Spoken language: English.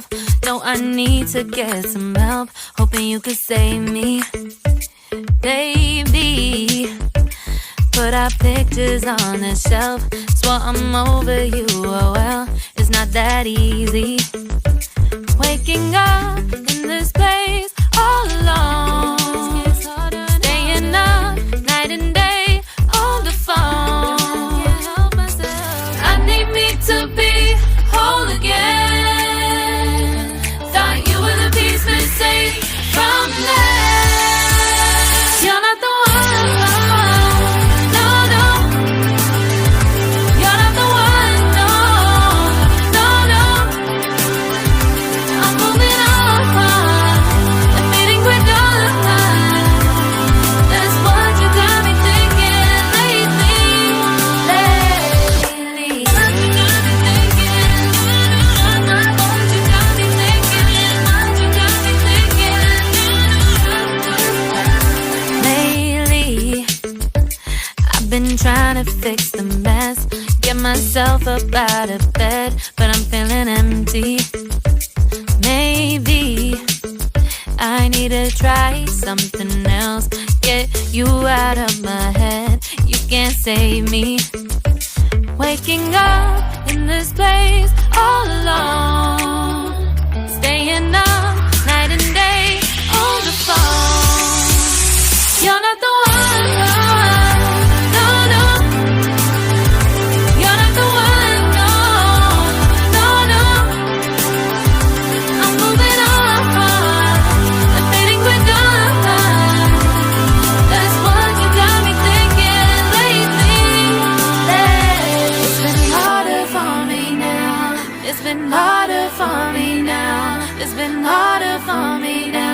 myself. No, I need to get some help. Hoping you could save me, baby. Put our pictures on the shelf. Swore I'm over you, oh well, it's not that easy. Waking up in this place all alone, staying up night and day on the phone. I need me to be whole again. Thought you were the piece missing from last. You're not the one, no, no. You're not the one, no, no, no. I'm moving on and feeling quicker. That's what you got me thinking lately. What you got me thinking. What you got me thinking. What you got me thinking. Lately, I've been trying to fix the mess, get myself up out of bed, but I'm feeling empty. Maybe I need to try something else. Get you out of my head, you can't save me. Waking up in this place all alone, staying up night and day on the phone. You're not the one, no, no. You're not the one, no, no, no. I'm moving on and fading quicker. That's what you got me thinking lately. It's been harder for me now. It's been harder for me now. It's been harder for me now.